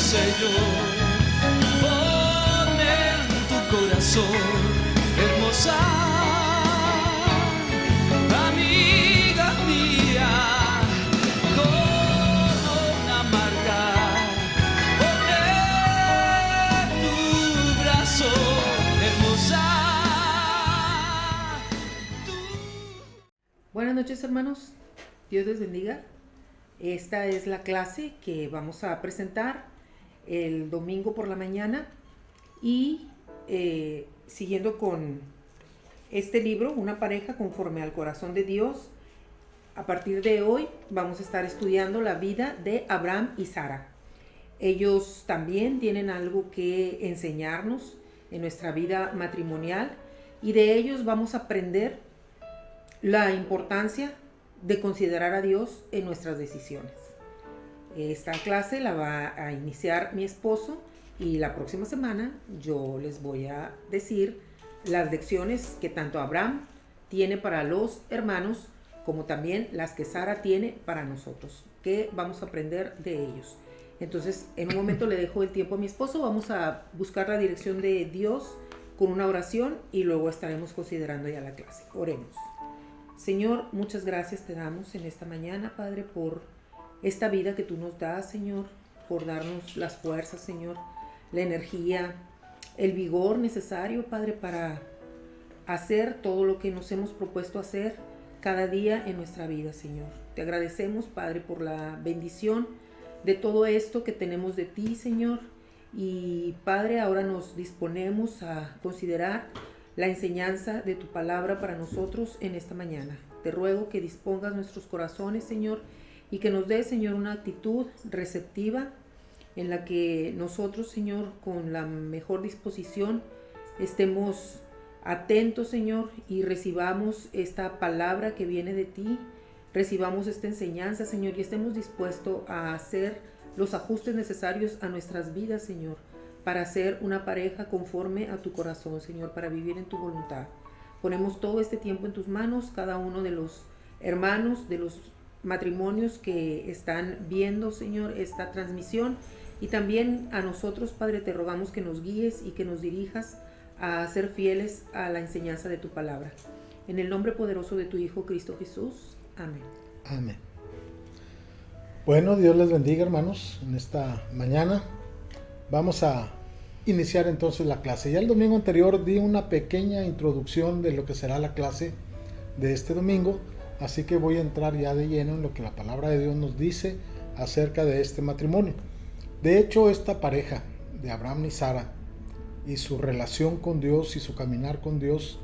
Señor. Ponme en tu corazón, hermosa amiga mía, como una marca. Ponme tu brazo, hermosa. Buenas noches, hermanos. Dios les bendiga. Esta es la clase que vamos a presentar el domingo por la mañana y siguiendo con este libro, Una pareja conforme al corazón de Dios. A partir de hoy vamos a estar estudiando la vida de Abraham y Sara. Ellos también tienen algo que enseñarnos en nuestra vida matrimonial y de ellos vamos a aprender la importancia de considerar a Dios en nuestras decisiones. Esta clase la va a iniciar mi esposo y la próxima semana yo les voy a decir las lecciones que tanto Abraham tiene para los hermanos como también las que Sara tiene para nosotros, que vamos a aprender de ellos. Entonces, en un momento le dejo el tiempo a mi esposo, vamos a buscar la dirección de Dios con una oración y luego estaremos considerando ya la clase. Oremos. Señor, muchas gracias te damos en esta mañana, Padre, por esta vida que tú nos das, Señor, por darnos las fuerzas, Señor, la energía, el vigor necesario, Padre, para hacer todo lo que nos hemos propuesto hacer cada día en nuestra vida, Señor. Te agradecemos, Padre, por la bendición de todo esto que tenemos de ti, Señor. Y, Padre, ahora nos disponemos a considerar la enseñanza de tu palabra para nosotros en esta mañana. Te ruego que dispongas nuestros corazones, Señor, y que nos des, Señor, una actitud receptiva en la que nosotros, Señor, con la mejor disposición, estemos atentos, Señor, y recibamos esta palabra que viene de ti, recibamos esta enseñanza, Señor, y estemos dispuestos a hacer los ajustes necesarios a nuestras vidas, Señor, para ser una pareja conforme a tu corazón, Señor, para vivir en tu voluntad. Ponemos todo este tiempo en tus manos, cada uno de los hermanos, de los matrimonios que están viendo, Señor, esta transmisión. Y también a nosotros, Padre, te rogamos que nos guíes y que nos dirijas a ser fieles a la enseñanza de tu palabra. En el nombre poderoso de tu Hijo, Cristo Jesús. Amén. Amén. Bueno, Dios les bendiga, hermanos. En esta mañana vamos a iniciar entonces la clase. Ya el domingo anterior di una pequeña introducción de lo que será la clase de este domingo, así que voy a entrar ya de lleno en lo que la palabra de Dios nos dice acerca de este matrimonio. De hecho, esta pareja de Abraham y Sara y su relación con Dios y su caminar con Dios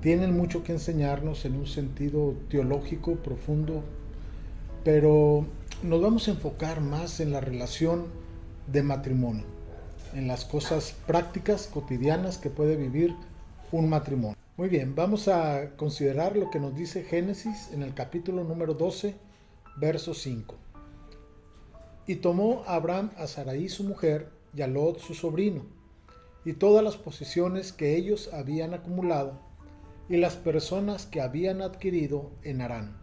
tienen mucho que enseñarnos en un sentido teológico profundo, pero nos vamos a enfocar más en la relación de matrimonio, en las cosas prácticas, cotidianas que puede vivir un matrimonio. Muy bien, vamos a considerar lo que nos dice Génesis en el capítulo número 12, verso 5. Y tomó Abraham a Sarai su mujer y a Lot su sobrino, y todas las posesiones que ellos habían acumulado, y las personas que habían adquirido en Harán.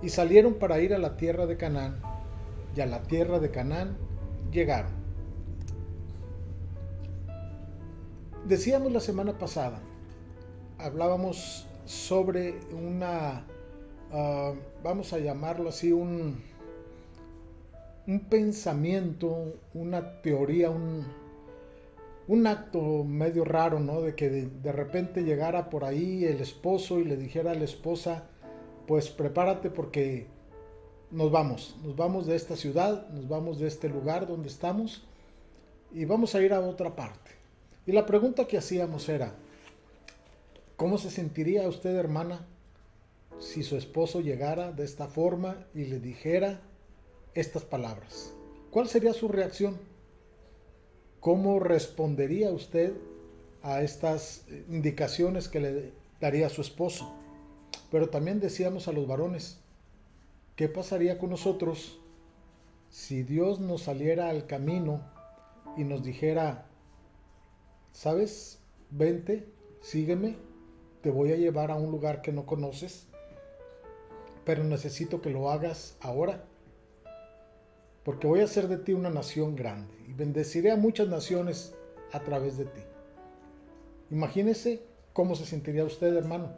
Y salieron para ir a la tierra de Canaán, y a la tierra de Canaán llegaron. Decíamos la semana pasada, hablábamos sobre vamos a llamarlo así, un pensamiento, una teoría, un acto medio raro, ¿no? De que de repente llegara por ahí el esposo y le dijera a la esposa, pues prepárate porque nos vamos de esta ciudad, nos vamos de este lugar donde estamos y vamos a ir a otra parte. Y la pregunta que hacíamos era, ¿cómo se sentiría usted, hermana, si su esposo llegara de esta forma y le dijera estas palabras? ¿Cuál sería su reacción? ¿Cómo respondería usted a estas indicaciones que le daría su esposo? Pero también decíamos a los varones, ¿qué pasaría con nosotros si Dios nos saliera al camino y nos dijera, ¿sabes? Vente, sígueme, te voy a llevar a un lugar que no conoces, pero necesito que lo hagas ahora. porque voy a hacer de ti una nación grande y bendeciré a muchas naciones a través de ti. Imagínese cómo se sentiría usted, hermano,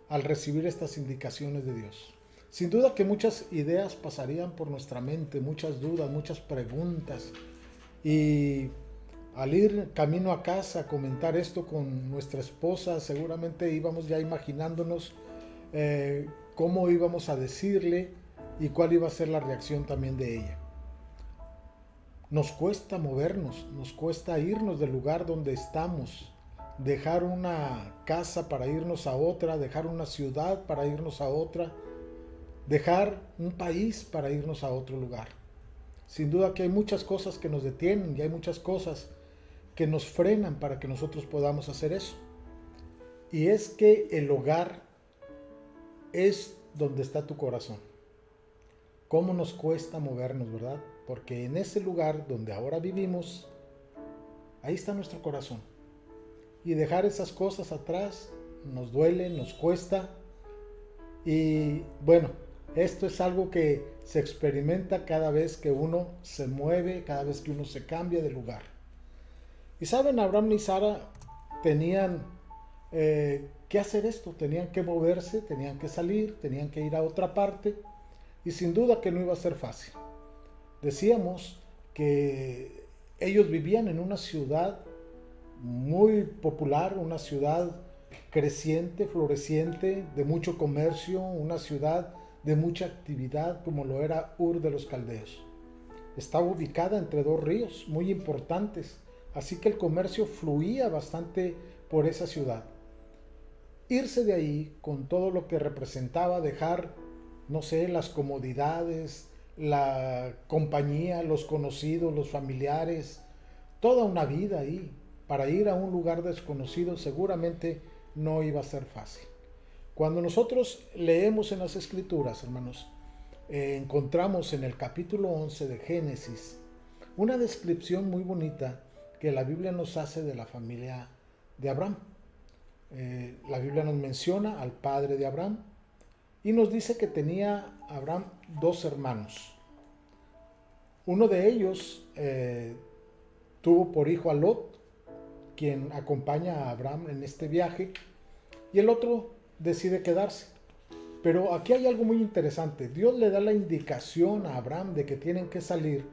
al recibir estas indicaciones de Dios. Sin duda que muchas ideas pasarían por nuestra mente, muchas dudas, muchas preguntas. Y al ir camino a casa a comentar esto con nuestra esposa, seguramente íbamos ya imaginándonos cómo íbamos a decirle y cuál iba a ser la reacción también de ella. Nos cuesta movernos, nos cuesta irnos del lugar donde estamos, dejar una casa para irnos a otra, dejar una ciudad para irnos a otra, dejar un país para irnos a otro lugar. Sin duda que hay muchas cosas que nos detienen y hay muchas cosas que nos frenan para que nosotros podamos hacer eso. Y es que el hogar es donde está tu corazón. ¿Cómo nos cuesta movernos, verdad? Porque en ese lugar donde ahora vivimos, ahí está nuestro corazón. Y dejar esas cosas atrás nos duele, nos cuesta. Y bueno, esto es algo que se experimenta cada vez que uno se mueve, cada vez que uno se cambia de lugar. Y saben, Abraham y Sara tenían que hacer esto, tenían que moverse, tenían que salir, tenían que ir a otra parte, y sin duda que no iba a ser fácil. Decíamos que ellos vivían en una ciudad muy popular, una ciudad creciente, floreciente, de mucho comercio, una ciudad de mucha actividad como lo era Ur de los Caldeos. Estaba ubicada entre dos ríos muy importantes, así que el comercio fluía bastante por esa ciudad. Irse de ahí con todo lo que representaba, dejar, no sé, las comodidades, la compañía, los conocidos, los familiares, toda una vida ahí, para ir a un lugar desconocido seguramente no iba a ser fácil. Cuando nosotros leemos en las Escrituras, hermanos, encontramos en el capítulo 11 de Génesis una descripción muy bonita que la Biblia nos hace de la familia de Abraham. La Biblia nos menciona al padre de Abraham y nos dice que tenía Abraham dos hermanos. Uno de ellos tuvo por hijo a Lot, quien acompaña a Abraham en este viaje, y el otro decide quedarse. Pero aquí hay algo muy interesante. Dios le da la indicación a Abraham de que tienen que salir,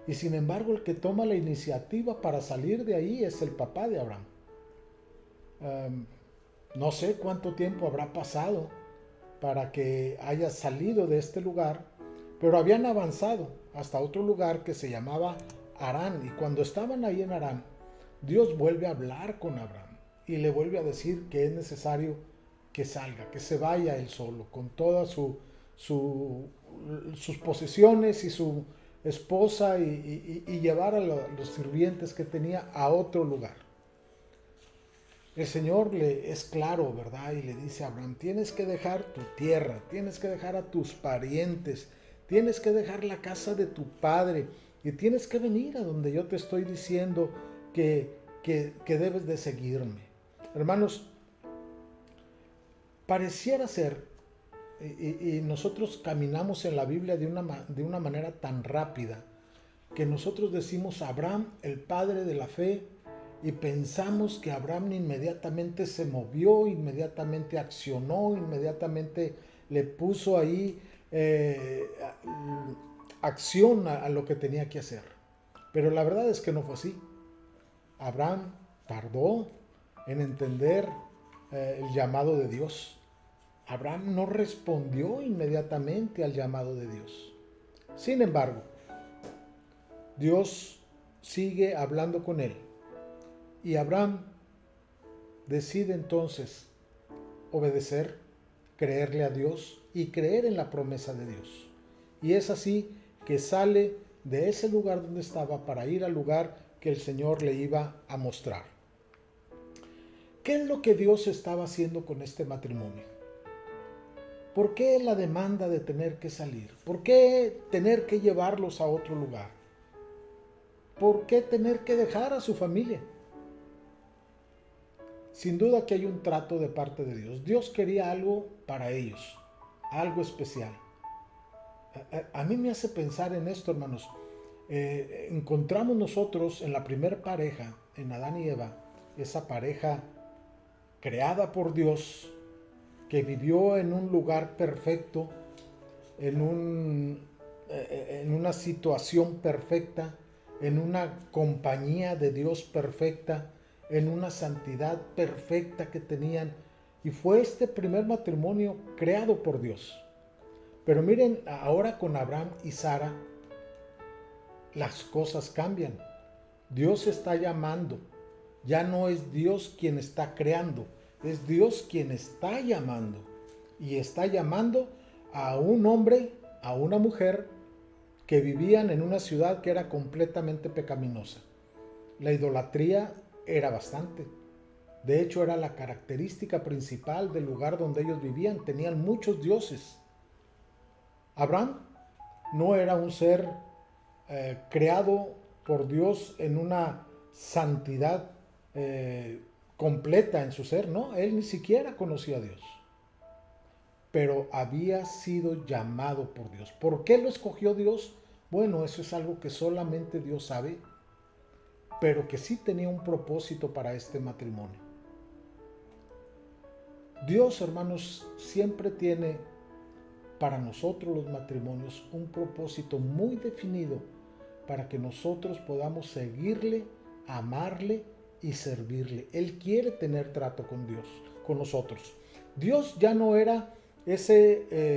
y sin embargo el que toma la iniciativa para salir de ahí es el papá de Abraham. No sé cuánto tiempo habrá pasado para que haya salido de este lugar, pero habían avanzado hasta otro lugar que se llamaba Harán, y cuando estaban ahí en Harán, Dios vuelve a hablar con Abraham y le vuelve a decir que es necesario que salga, que se vaya él solo, con todas sus posesiones y su esposa, y llevar a los sirvientes que tenía a otro lugar. El Señor le es claro, ¿verdad? Y le dice a Abraham, tienes que dejar tu tierra, tienes que dejar a tus parientes, tienes que dejar la casa de tu padre y tienes que venir a donde yo te estoy diciendo que debes de seguirme. Hermanos, pareciera ser, y nosotros caminamos en la Biblia de una manera tan rápida, que nosotros decimos Abraham, el padre de la fe, y pensamos que Abraham inmediatamente se movió, inmediatamente accionó, inmediatamente le puso ahí acción a lo que tenía que hacer. Pero la verdad es que no fue así. Abraham tardó en entender el llamado de Dios. Abraham no respondió inmediatamente al llamado de Dios. Sin embargo, Dios sigue hablando con él. Y Abraham decide entonces obedecer, creerle a Dios y creer en la promesa de Dios. Y es así que sale de ese lugar donde estaba para ir al lugar que el Señor le iba a mostrar. ¿Qué es lo que Dios estaba haciendo con este matrimonio? ¿Por qué la demanda de tener que salir? ¿Por qué tener que llevarlos a otro lugar? ¿Por qué tener que dejar a su familia? Sin duda que hay un trato de parte de Dios. Dios quería algo para ellos, algo especial. A mí me hace pensar en esto, hermanos. Encontramos nosotros en la primer pareja, en Adán y Eva, esa pareja creada por Dios, que vivió en un lugar perfecto, en una situación perfecta, en una compañía de Dios perfecta, en una santidad perfecta que tenían. Y fue este primer matrimonio creado por Dios. Pero miren, ahora con Abraham y Sara, las cosas cambian. Dios está llamando. Ya no es Dios quien está creando, es Dios quien está llamando. Y está llamando a un hombre, a una mujer que vivían en una ciudad que era completamente pecaminosa. La idolatría era bastante. De hecho, era la característica principal del lugar donde ellos vivían. Tenían muchos dioses. Abraham no era un ser creado por Dios en una santidad completa en su ser, no, él ni siquiera conocía a Dios, pero había sido llamado por Dios. ¿Por qué lo escogió Dios? Bueno, eso es algo que solamente Dios sabe, pero que sí tenía un propósito para este matrimonio. Dios, hermanos, siempre tiene para nosotros los matrimonios un propósito muy definido para que nosotros podamos seguirle, amarle y servirle. Él quiere tener trato con Dios, con nosotros. Dios ya no era ese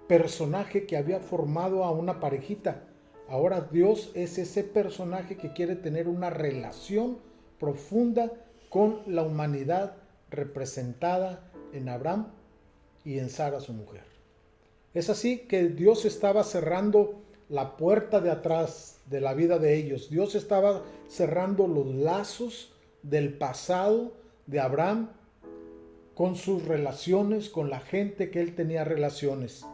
personaje que había formado a una parejita. Ahora Dios es ese personaje que quiere tener una relación profunda con la humanidad representada en Abraham y en Sara, su mujer. Es así que Dios estaba cerrando la puerta de atrás de la vida de ellos. Dios estaba cerrando los lazos del pasado de Abraham con sus relaciones, con la gente que él tenía relaciones.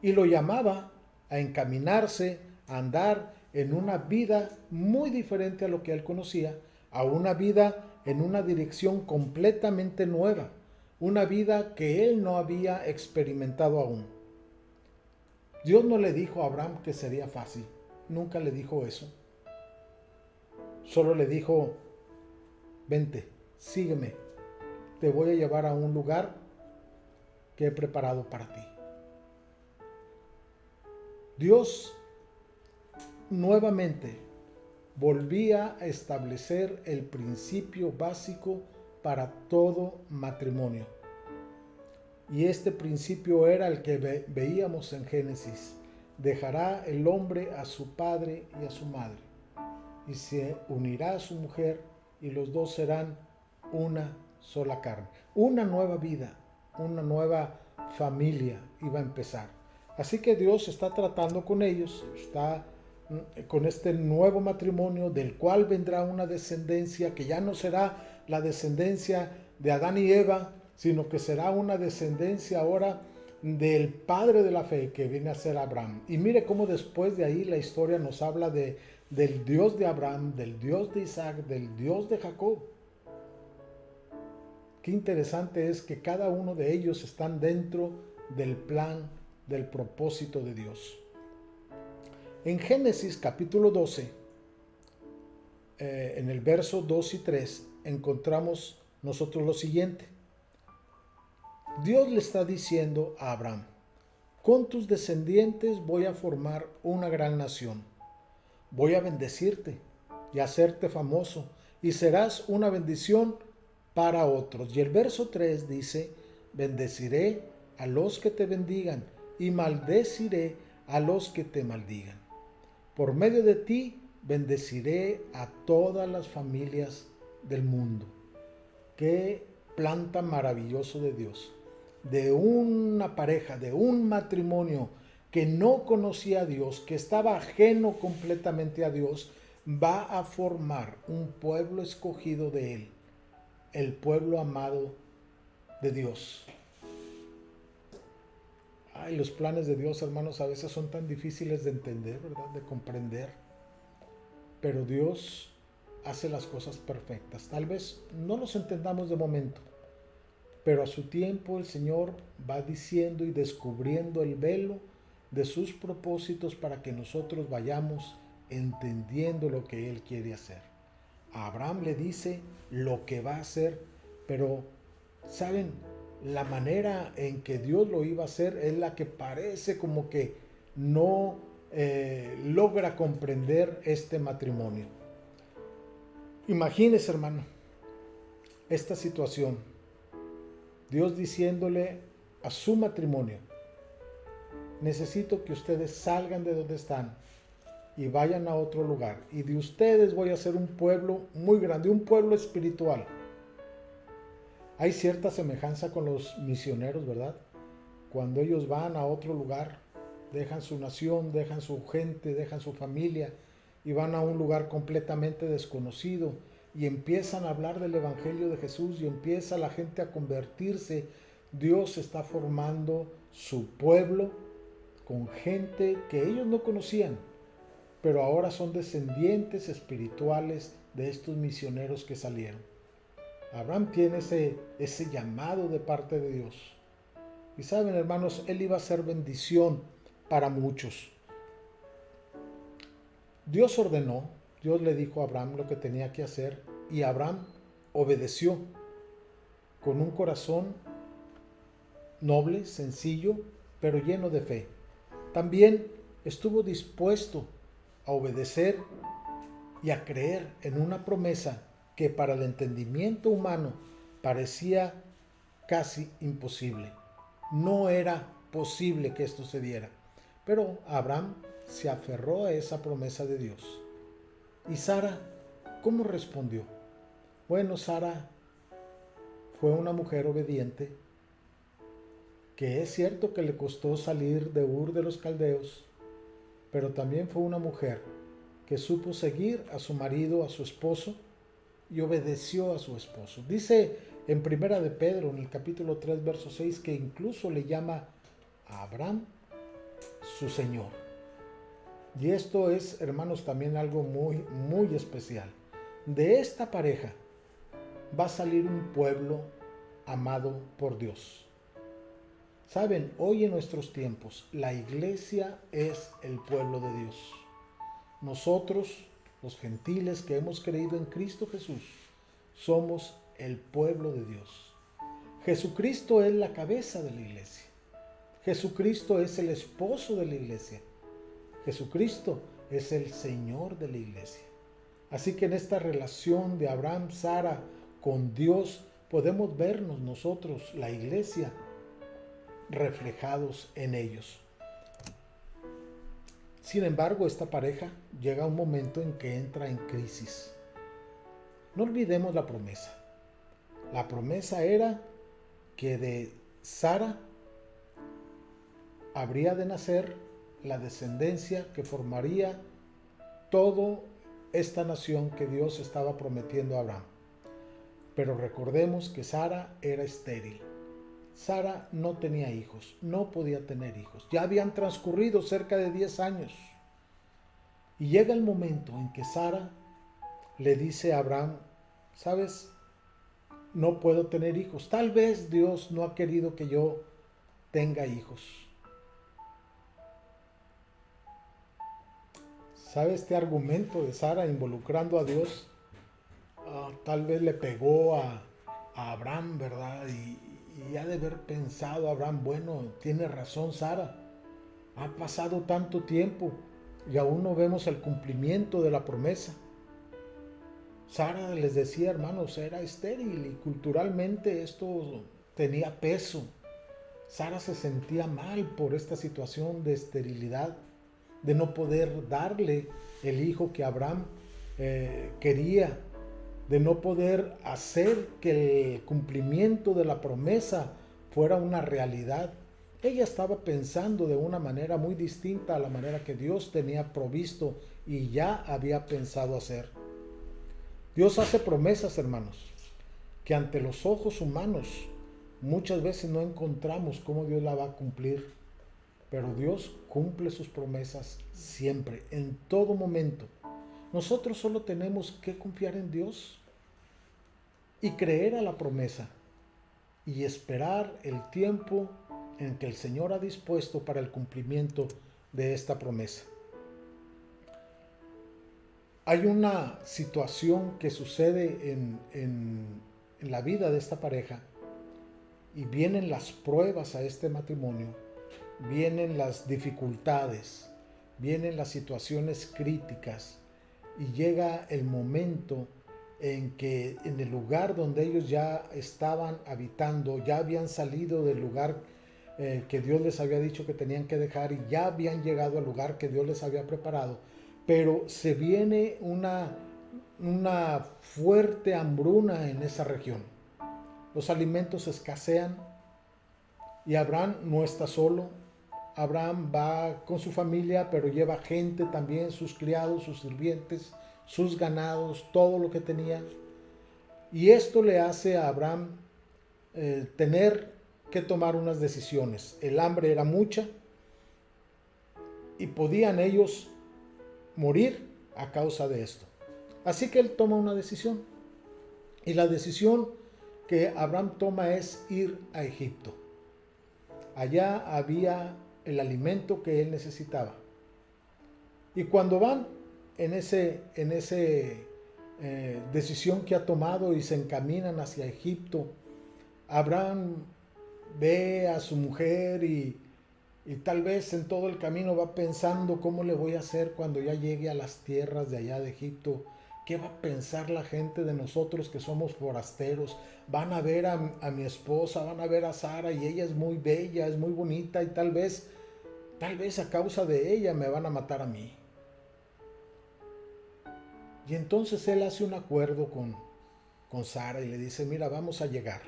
Y lo llamaba a encaminarse, a andar en una vida muy diferente a lo que él conocía, a una vida en una dirección completamente nueva, una vida que él no había experimentado aún. Dios no le dijo a Abraham que sería fácil, nunca le dijo eso. Solo le dijo, vente, sígueme, te voy a llevar a un lugar que he preparado para ti. Dios nuevamente volvía a establecer el principio básico para todo matrimonio. Y este principio era el que veíamos en Génesis. Dejará el hombre a su padre y a su madre, y se unirá a su mujer, y los dos serán una sola carne. Una nueva vida, una nueva familia iba a empezar. Así que Dios está tratando con ellos, está con este nuevo matrimonio del cual vendrá una descendencia que ya no será la descendencia de Adán y Eva, sino que será una descendencia ahora del padre de la fe, que viene a ser Abraham. Y mire cómo después de ahí la historia nos habla del Dios de Abraham, del Dios de Isaac, del Dios de Jacob. Qué interesante es que cada uno de ellos están dentro del plan, del propósito de Dios. En Génesis capítulo 12, en el verso 2 y 3, encontramos nosotros lo siguiente. Dios le está diciendo a Abraham, con tus descendientes voy a formar una gran nación. Voy a bendecirte y hacerte famoso, y serás una bendición para otros. Y el verso 3 dice, bendeciré a los que te bendigan y maldeciré a los que te maldigan. Por medio de ti bendeciré a todas las familias del mundo. Qué plan tan maravilloso de Dios. De una pareja, de un matrimonio que no conocía a Dios, que estaba ajeno completamente a Dios, va a formar un pueblo escogido de Él, el pueblo amado de Dios. Ay, los planes de Dios, hermanos, a veces son tan difíciles de entender, ¿verdad? De comprender. Pero Dios hace las cosas perfectas. Tal vez no los entendamos de momento, pero a su tiempo el Señor va diciendo y descubriendo el velo de sus propósitos para que nosotros vayamos entendiendo lo que Él quiere hacer. A Abraham le dice lo que va a hacer, pero ¿saben? La manera en que Dios lo iba a hacer es la que parece como que no logra comprender este matrimonio. Imagínese, hermano, esta situación. Dios diciéndole a su matrimonio: necesito que ustedes salgan de donde están y vayan a otro lugar. Y de ustedes voy a hacer un pueblo muy grande, un pueblo espiritual. Hay cierta semejanza con los misioneros, ¿verdad? Cuando ellos van a otro lugar, dejan su nación, dejan su gente, dejan su familia y van a un lugar completamente desconocido y empiezan a hablar del Evangelio de Jesús y empieza la gente a convertirse. Dios está formando su pueblo con gente que ellos no conocían, pero ahora son descendientes espirituales de estos misioneros que salieron. Abraham tiene ese llamado de parte de Dios. Y saben, hermanos, él iba a ser bendición para muchos. Dios ordenó, Dios le dijo a Abraham lo que tenía que hacer y Abraham obedeció con un corazón noble, sencillo, pero lleno de fe. También estuvo dispuesto a obedecer y a creer en una promesa que para el entendimiento humano parecía casi imposible. No era posible que esto se diera. Pero Abraham se aferró a esa promesa de Dios. ¿Y Sara cómo respondió? Bueno, Sara fue una mujer obediente, que es cierto que le costó salir de Ur de los Caldeos, pero también fue una mujer que supo seguir a su marido, a su esposo, y obedeció a su esposo. Dice en Primera de Pedro, en el capítulo 3, verso 6, que incluso le llama a Abraham su Señor. Y esto es, hermanos, también algo muy, muy especial. De esta pareja va a salir un pueblo amado por Dios. Saben, hoy en nuestros tiempos, la iglesia es el pueblo de Dios. Nosotros, los gentiles que hemos creído en Cristo Jesús, somos el pueblo de Dios. Jesucristo es la cabeza de la iglesia. Jesucristo es el esposo de la iglesia. Jesucristo es el Señor de la iglesia. Así que en esta relación de Abraham, Sara con Dios, podemos vernos nosotros, la iglesia, reflejados en ellos. Sin embargo, esta pareja llega a un momento en que entra en crisis. No olvidemos la promesa. La promesa era que de Sara habría de nacer la descendencia que formaría toda esta nación que Dios estaba prometiendo a Abraham. Pero recordemos que Sara era estéril. Sara no tenía hijos, no podía tener hijos. Ya habían transcurrido cerca de 10 años. Y llega el momento en que Sara le dice a Abraham: ¿sabes? No puedo tener hijos. Tal vez Dios no ha querido que yo tenga hijos. ¿Sabe? Este argumento de Sara involucrando a Dios, tal vez le pegó a Abraham, ¿verdad? Y ha de haber pensado Abraham: bueno, tiene razón Sara. Ha pasado tanto tiempo y aún no vemos el cumplimiento de la promesa. Sara, les decía, hermanos, era estéril y culturalmente esto tenía peso. Sara se sentía mal por esta situación de esterilidad, de no poder darle el hijo que Abraham quería, de no poder hacer que el cumplimiento de la promesa fuera una realidad. Ella estaba pensando de una manera muy distinta a la manera que Dios tenía provisto y ya había pensado hacer. Dios hace promesas, hermanos, que ante los ojos humanos muchas veces no encontramos cómo Dios la va a cumplir. Pero Dios cumple sus promesas siempre, en todo momento. Nosotros solo tenemos que confiar en Dios y creer a la promesa. y esperar el tiempo en que el Señor ha dispuesto para el cumplimiento de esta promesa. Hay una situación que sucede en la vida de esta pareja, y vienen las pruebas a este matrimonio, vienen las dificultades, vienen las situaciones críticas, y llega el momento en que en el lugar donde ellos ya estaban habitando, ya habían salido del lugar que Dios les había dicho que tenían que dejar, y ya habían llegado al lugar que Dios les había preparado, pero se viene una fuerte hambruna en esa región. Los alimentos escasean y Abraham no está solo. Abraham va con su familia, pero lleva gente también, sus criados, sus sirvientes, sus ganados, todo lo que tenía. Y esto le hace a Abraham tener que tomar unas decisiones. El hambre era mucha y podían ellos morir a causa de esto. Así que él toma una decisión. Y la decisión que Abraham toma es ir a Egipto. Allá había el alimento que él necesitaba. Y cuando van en ese decisión que ha tomado y se encaminan hacia Egipto, Abraham ve a su mujer y tal vez en todo el camino va pensando cómo le voy a hacer cuando ya llegue a las tierras de allá de Egipto. ¿Qué va a pensar la gente de nosotros que somos forasteros? Van a ver a mi esposa, van a ver a Sara, y ella es muy bella, es muy bonita, y tal vez a causa de ella me van a matar a mí. Y entonces él hace un acuerdo con Sara y le dice: mira, vamos a llegar,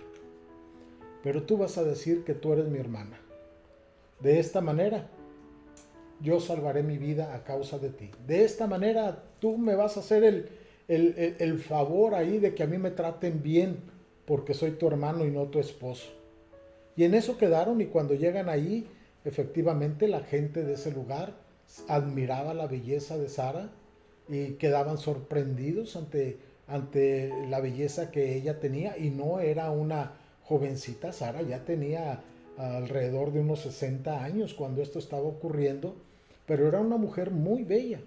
pero tú vas a decir que tú eres mi hermana. De esta manera yo salvaré mi vida a causa de ti. De esta manera tú me vas a hacer el favor ahí de que a mí me traten bien, porque soy tu hermano y no tu esposo. Y en eso quedaron, y cuando llegan ahí, efectivamente la gente de ese lugar admiraba la belleza de Sara y quedaban sorprendidos ante la belleza que ella tenía, y no era una jovencita. Sara ya tenía alrededor de unos 60 años cuando esto estaba ocurriendo, pero era una mujer muy bella,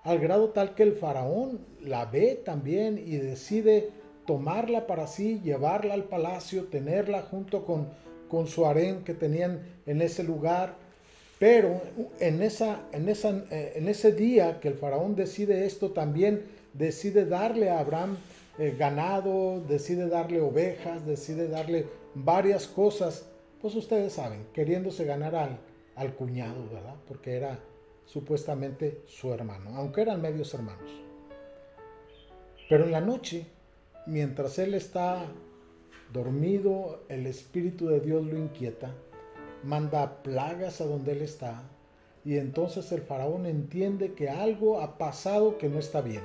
al grado tal que el faraón la ve también y decide tomarla para sí, llevarla al palacio, tenerla junto con su harén que tenían en ese lugar. Pero en ese día que el faraón decide esto, también decide darle a Abraham ganado, decide darle ovejas, decide darle varias cosas. Pues ustedes saben, queriéndose ganar al cuñado, ¿verdad? Porque era supuestamente su hermano, aunque eran medios hermanos. Pero en la noche, mientras él está dormido, el Espíritu de Dios lo inquieta, manda plagas a donde él está, y entonces el faraón entiende que algo ha pasado que no está bien.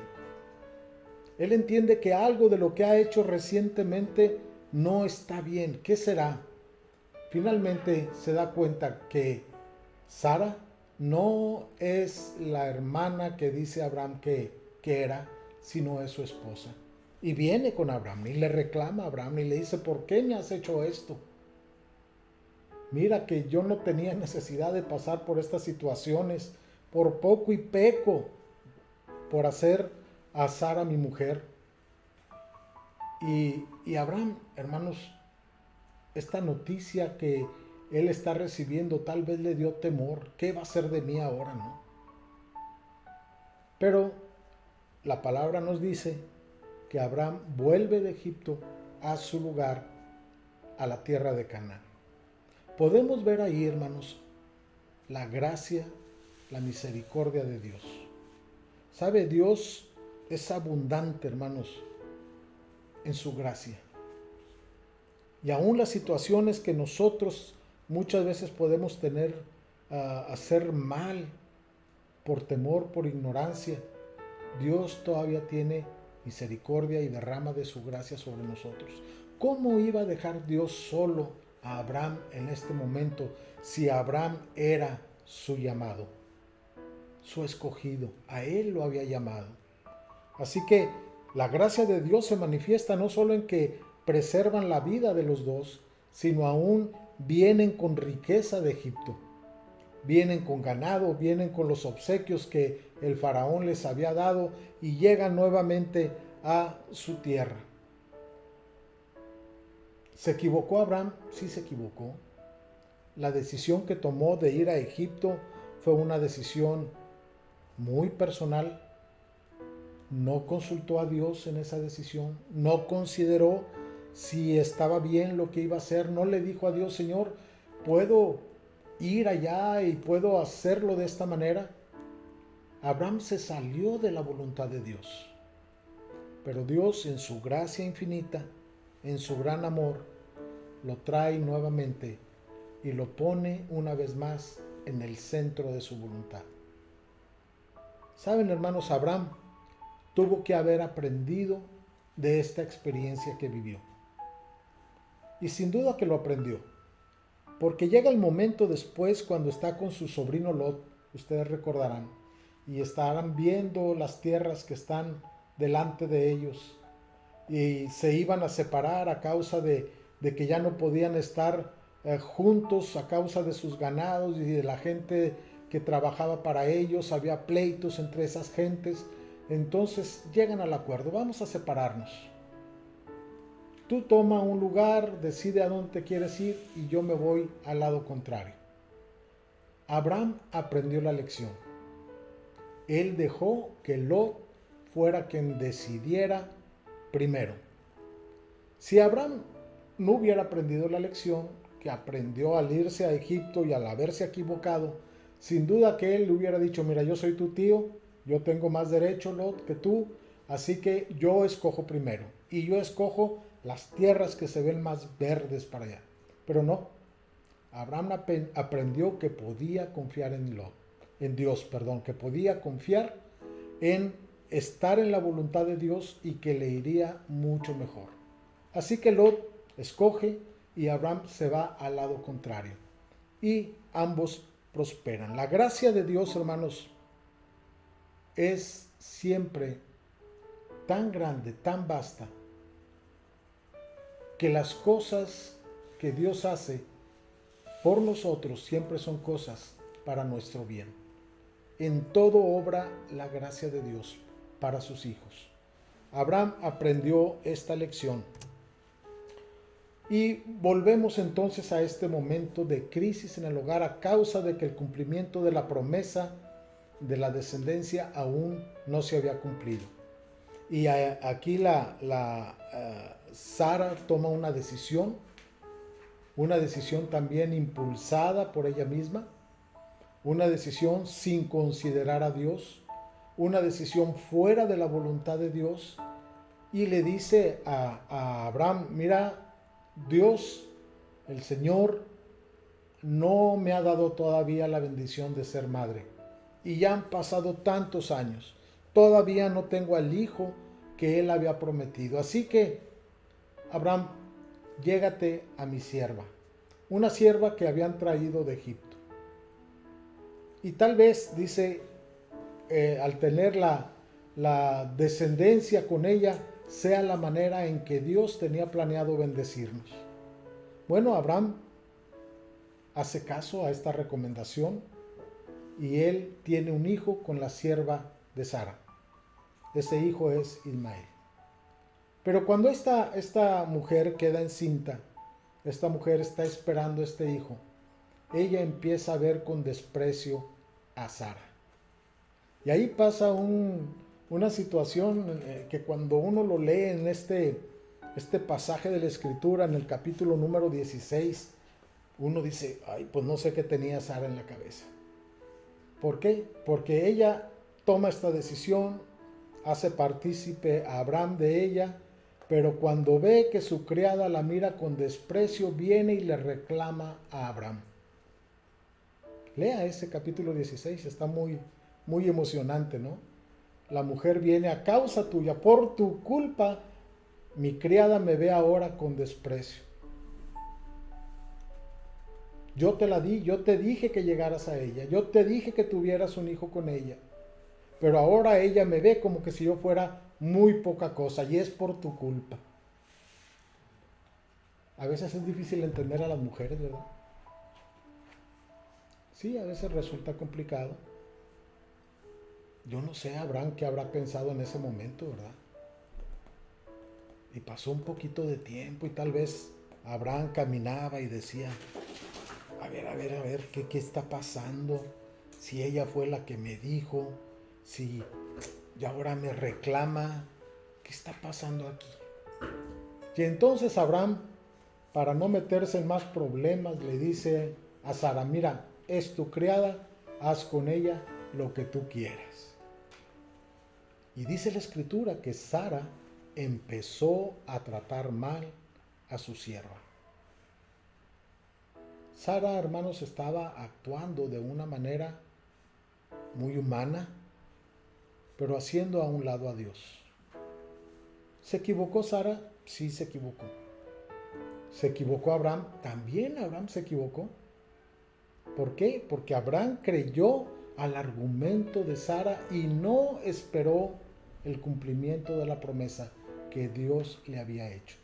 Él entiende que algo de lo que ha hecho recientemente no está bien. ¿Qué será? Finalmente se da cuenta que Sara no es la hermana que dice Abraham que era, sino es su esposa. Y viene con Abraham y le reclama a Abraham y le dice: ¿por qué me has hecho esto? Mira que yo no tenía necesidad de pasar por estas situaciones, por poco y peco por hacer a Sara mi mujer. Y Abraham, hermanos, esta noticia que él está recibiendo tal vez le dio temor. ¿Qué va a ser de mí ahora, no? Pero la palabra nos dice que Abraham vuelve de Egipto a su lugar, a la tierra de Canaán. Podemos ver ahí, hermanos, la gracia, la misericordia de Dios. ¿Sabe? Dios es abundante, hermanos, en su gracia. Y aún las situaciones que nosotros muchas veces podemos tener, hacer mal por temor, por ignorancia, Dios todavía tiene misericordia y derrama de su gracia sobre nosotros. ¿Cómo iba a dejar Dios solo a Abraham en este momento si Abraham era su llamado, su escogido? A él lo había llamado. Así que la gracia de Dios se manifiesta no solo en que preservan la vida de los dos, sino aún vienen con riqueza de Egipto. Vienen con ganado, vienen con los obsequios que el faraón les había dado y llegan nuevamente a su tierra. ¿Se equivocó Abraham? Sí se equivocó. La decisión que tomó de ir a Egipto fue una decisión muy personal. No consultó a Dios en esa decisión, no consideró si estaba bien lo que iba a hacer, no le dijo a Dios, Señor, ¿puedo ir allá y puedo hacerlo de esta manera? Abraham se salió de la voluntad de Dios, pero Dios en su gracia infinita, en su gran amor, lo trae nuevamente y lo pone una vez más en el centro de su voluntad. Saben, hermanos, Abraham tuvo que haber aprendido de esta experiencia que vivió. Y sin duda que lo aprendió, porque llega el momento después cuando está con su sobrino Lot, ustedes recordarán, y estarán viendo las tierras que están delante de ellos, y se iban a separar a causa de que ya no podían estar juntos a causa de sus ganados y de la gente que trabajaba para ellos, había pleitos entre esas gentes. Entonces llegan al acuerdo, vamos a separarnos. Tú toma un lugar, decide a dónde te quieres ir y yo me voy al lado contrario. Abraham aprendió la lección. Él dejó que Lot fuera quien decidiera primero. Si Abraham no hubiera aprendido la lección que aprendió al irse a Egipto y al haberse equivocado, sin duda que él le hubiera dicho, mira, yo soy tu tío, yo tengo más derecho, Lot, que tú, así que yo escojo primero. Y yo escojo las tierras que se ven más verdes para allá. Pero no, Abraham aprendió que podía confiar en Dios, que podía confiar en estar en la voluntad de Dios y que le iría mucho mejor. Así que Lot escoge y Abraham se va al lado contrario. Y ambos prosperan. La gracia de Dios, hermanos, es siempre tan grande, tan vasta, que las cosas que Dios hace por nosotros siempre son cosas para nuestro bien. En todo obra la gracia de Dios para sus hijos. Abraham aprendió esta lección. Y volvemos entonces a este momento de crisis en el hogar a causa de que el cumplimiento de la promesa de la descendencia aún no se había cumplido. Y aquí Sara toma una decisión también impulsada por ella misma, una decisión sin considerar a Dios, una decisión fuera de la voluntad de Dios, y le dice a Abraham, mira, Dios, el Señor, no me ha dado todavía la bendición de ser madre. Y ya han pasado tantos años. Todavía no tengo al hijo que él había prometido. Así que, Abraham, llégate a mi sierva. Una sierva que habían traído de Egipto. Y tal vez, dice, al tener la descendencia con ella, sea la manera en que Dios tenía planeado bendecirnos. Bueno, Abraham hace caso a esta recomendación y él tiene un hijo con la sierva de Sara. Ese hijo es Ismael. Pero cuando esta mujer queda encinta, esta mujer está esperando este hijo, ella empieza a ver con desprecio a Sara. Y ahí pasa una situación que cuando uno lo lee en este pasaje de la Escritura, en el capítulo número 16, uno dice, ay, pues no sé qué tenía Sara en la cabeza. ¿Por qué? Porque ella toma esta decisión, hace partícipe a Abraham de ella, pero cuando ve que su criada la mira con desprecio, viene y le reclama a Abraham. Lea ese capítulo 16, está muy, muy emocionante, ¿no? La mujer viene a causa tuya, por tu culpa, mi criada me ve ahora con desprecio. Yo te la di, yo te dije que llegaras a ella, yo te dije que tuvieras un hijo con ella, pero ahora ella me ve como que si yo fuera muy poca cosa y es por tu culpa. A veces es difícil entender a las mujeres, ¿verdad? Sí, a veces resulta complicado. Yo no sé, Abraham, qué habrá pensado en ese momento, ¿verdad? Y pasó un poquito de tiempo y tal vez Abraham caminaba y decía, a ver, ¿qué está pasando? Si ella fue la que me dijo, si y ahora me reclama, ¿qué está pasando aquí? Y entonces Abraham, para no meterse en más problemas, le dice a Sara, mira, es tu criada, haz con ella lo que tú quieras. Y dice la escritura que Sara empezó a tratar mal a su sierva. Sara, hermanos, estaba actuando de una manera muy humana, pero haciendo a un lado a Dios. ¿Se equivocó Sara? Sí, se equivocó. ¿Se equivocó Abraham? También Abraham se equivocó. ¿Por qué? Porque Abraham creyó al argumento de Sara y no esperó el cumplimiento de la promesa que Dios le había hecho.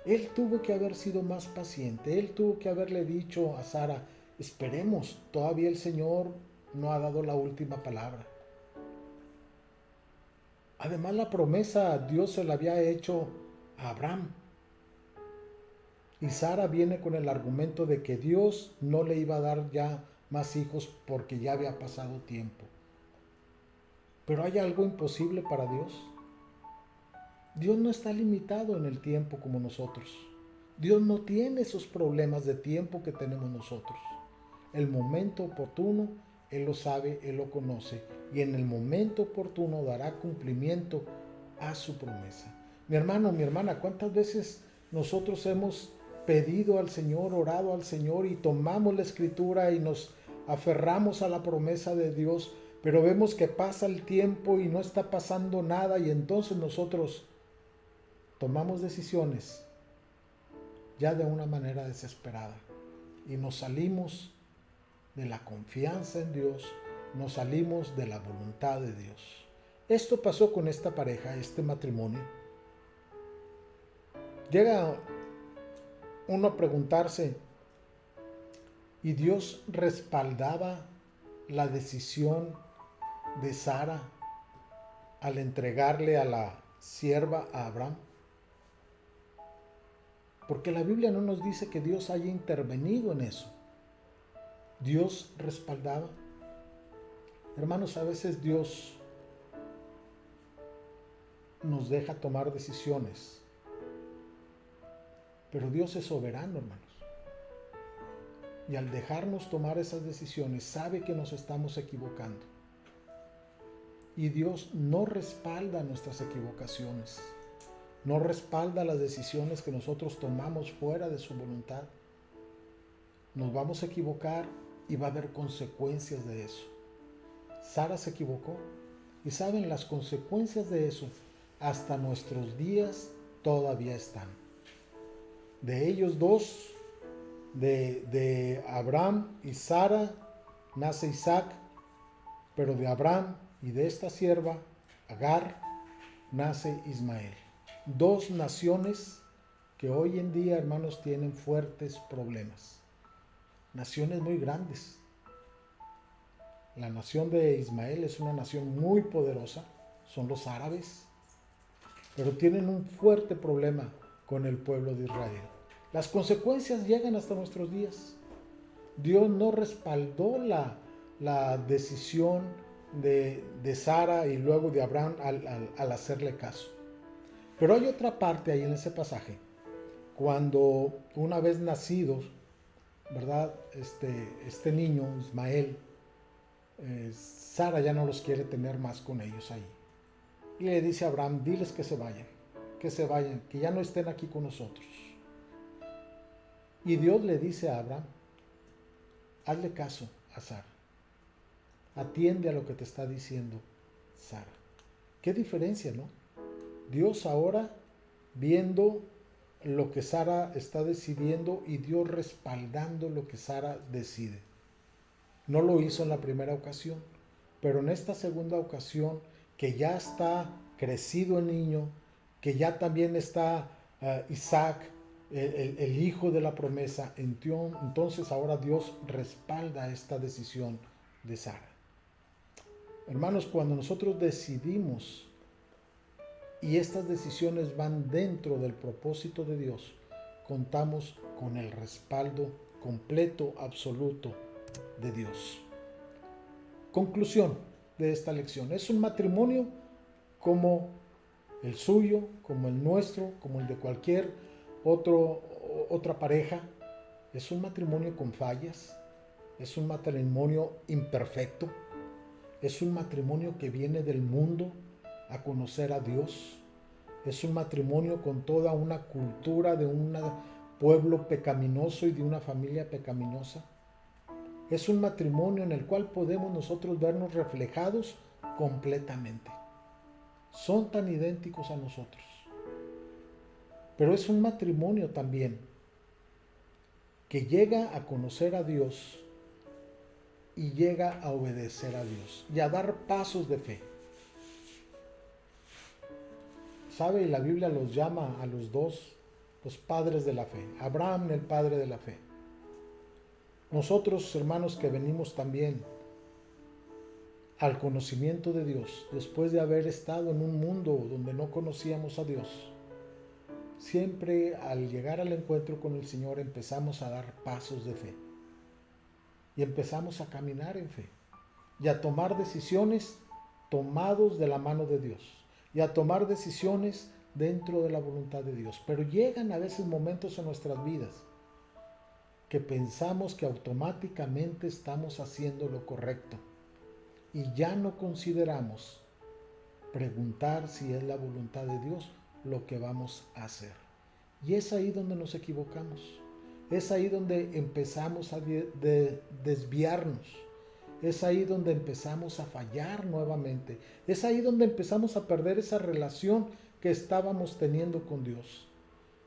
Él tuvo que haber sido más paciente. Él tuvo que haberle dicho a Sara, esperemos, todavía el Señor no ha dado la última palabra. Además, la promesa Dios se la había hecho a Abraham. Y Sara viene con el argumento de que Dios no le iba a dar ya más hijos porque ya había pasado tiempo. Pero ¿hay algo imposible para Dios? Dios no está limitado en el tiempo como nosotros. Dios no tiene esos problemas de tiempo que tenemos nosotros. El momento oportuno, Él lo sabe, Él lo conoce. Y en el momento oportuno dará cumplimiento a su promesa. Mi hermano, mi hermana, ¿cuántas veces nosotros hemos pedido al Señor, orado al Señor y tomamos la escritura y nos aferramos a la promesa de Dios, pero vemos que pasa el tiempo y no está pasando nada y entonces nosotros tomamos decisiones ya de una manera desesperada y nos salimos de la confianza en Dios, nos salimos de la voluntad de Dios. Esto pasó con esta pareja, este matrimonio. Llega uno a preguntarse, ¿y Dios respaldaba la decisión de Sara al entregarle a la sierva a Abraham? Porque la Biblia no nos dice que Dios haya intervenido en eso. Dios respaldaba. Hermanos, a veces Dios nos deja tomar decisiones, pero Dios es soberano, hermanos. Y al dejarnos tomar esas decisiones, sabe que nos estamos equivocando. Y Dios no respalda nuestras equivocaciones. No respalda las decisiones que nosotros tomamos fuera de su voluntad. Nos vamos a equivocar y va a haber consecuencias de eso. Sara se equivocó. Y saben, las consecuencias de eso hasta nuestros días todavía están. De ellos dos, de Abraham y Sara, nace Isaac, pero de Abraham y de esta sierva, Agar, nace Ismael. Dos naciones que hoy en día, hermanos, tienen fuertes problemas. Naciones muy grandes. La nación de Ismael es una nación muy poderosa, son los árabes, pero tienen un fuerte problema con el pueblo de Israel. Las consecuencias llegan hasta nuestros días. Dios no respaldó la decisión de Sara y luego de Abraham al hacerle caso. Pero hay otra parte ahí en ese pasaje, cuando una vez nacidos, ¿verdad? Este niño, Ismael, Sara ya no los quiere tener más con ellos ahí. Y le dice a Abraham, diles que se vayan, que ya no estén aquí con nosotros. Y Dios le dice a Abraham, hazle caso a Sara. Atiende a lo que te está diciendo Sara. Qué diferencia, ¿no? Dios ahora viendo lo que Sara está decidiendo y Dios respaldando lo que Sara decide. No lo hizo en la primera ocasión, pero en esta segunda ocasión, que ya está crecido el niño, que ya también está Isaac, el hijo de la promesa, entonces ahora Dios respalda esta decisión de Sara. Hermanos, cuando nosotros decidimos y estas decisiones van dentro del propósito de Dios, contamos con el respaldo completo, absoluto de Dios. Conclusión de esta lección: es un matrimonio como el suyo, como el nuestro, como el de cualquier otra pareja. Es un matrimonio con fallas, es un matrimonio imperfecto, es un matrimonio que viene del mundo a conocer a Dios, es un matrimonio con toda una cultura de un pueblo pecaminoso y de una familia pecaminosa. Es un matrimonio en el cual podemos nosotros vernos reflejados completamente. Son tan idénticos a nosotros. Pero es un matrimonio también que llega a conocer a Dios y llega a obedecer a Dios y a dar pasos de fe. ¿Sabe? La Biblia los llama a los dos los padres de la fe. Abraham, el padre de la fe. Nosotros, hermanos, que venimos también al conocimiento de Dios, después de haber estado en un mundo donde no conocíamos a Dios, siempre al llegar al encuentro con el Señor empezamos a dar pasos de fe. Y empezamos a caminar en fe. Y a tomar decisiones tomados de la mano de Dios. Y a tomar decisiones dentro de la voluntad de Dios. Pero llegan a veces momentos en nuestras vidas que pensamos que automáticamente estamos haciendo lo correcto. Y ya no consideramos preguntar si es la voluntad de Dios lo que vamos a hacer. Y es ahí donde nos equivocamos. Es ahí donde empezamos a desviarnos. Es ahí donde empezamos a fallar nuevamente. Es ahí donde empezamos a perder esa relación que estábamos teniendo con Dios.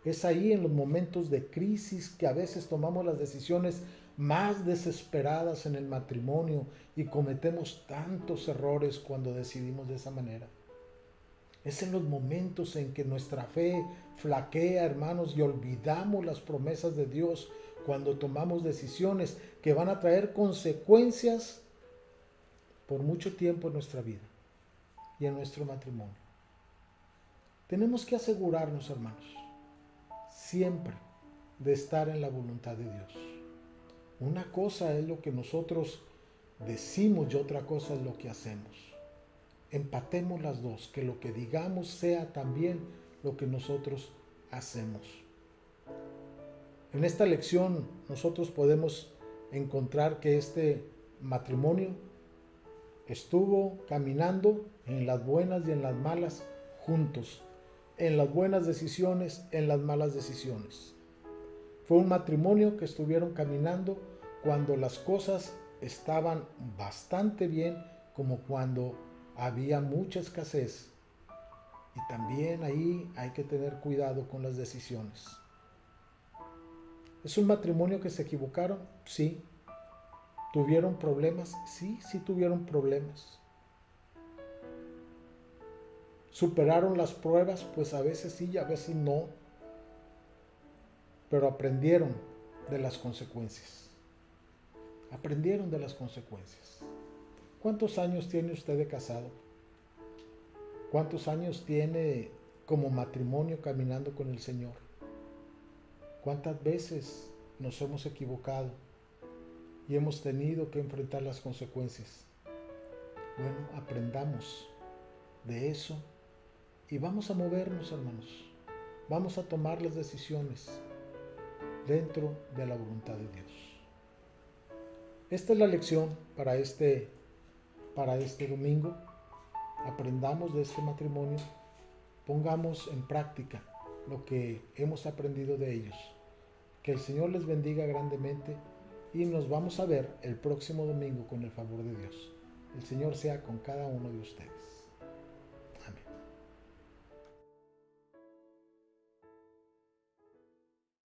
Es ahí en los momentos de crisis que a veces tomamos las decisiones más desesperadas en el matrimonio y cometemos tantos errores cuando decidimos de esa manera. Es en los momentos en que nuestra fe flaquea, hermanos, y olvidamos las promesas de Dios cuando tomamos decisiones que van a traer consecuencias por mucho tiempo en nuestra vida y en nuestro matrimonio. Tenemos que asegurarnos, hermanos, siempre de estar en la voluntad de Dios. Una cosa es lo que nosotros decimos y otra cosa es lo que hacemos. Empatemos las dos, que lo que digamos sea también lo que nosotros hacemos. En esta lección nosotros podemos encontrar que este matrimonio estuvo caminando en las buenas y en las malas juntos, en las buenas decisiones, en las malas decisiones. Fue un matrimonio que estuvieron caminando cuando las cosas estaban bastante bien, como cuando había mucha escasez. Y también ahí hay que tener cuidado con las decisiones. ¿Es un matrimonio que se equivocaron? Sí. ¿Tuvieron problemas? Sí, sí tuvieron problemas. ¿Superaron las pruebas? Pues a veces sí y a veces no. Pero aprendieron de las consecuencias. Aprendieron de las consecuencias. ¿Cuántos años tiene usted de casado? ¿Cuántos años tiene como matrimonio caminando con el Señor? ¿Cuántas veces nos hemos equivocado y hemos tenido que enfrentar las consecuencias? Bueno, aprendamos de eso y vamos a movernos, hermanos. Vamos a tomar las decisiones dentro de la voluntad de Dios. Esta es la lección para este domingo. Aprendamos de este matrimonio, pongamos en práctica lo que hemos aprendido de ellos. Que el Señor les bendiga grandemente y nos vamos a ver el próximo domingo con el favor de Dios. El Señor sea con cada uno de ustedes.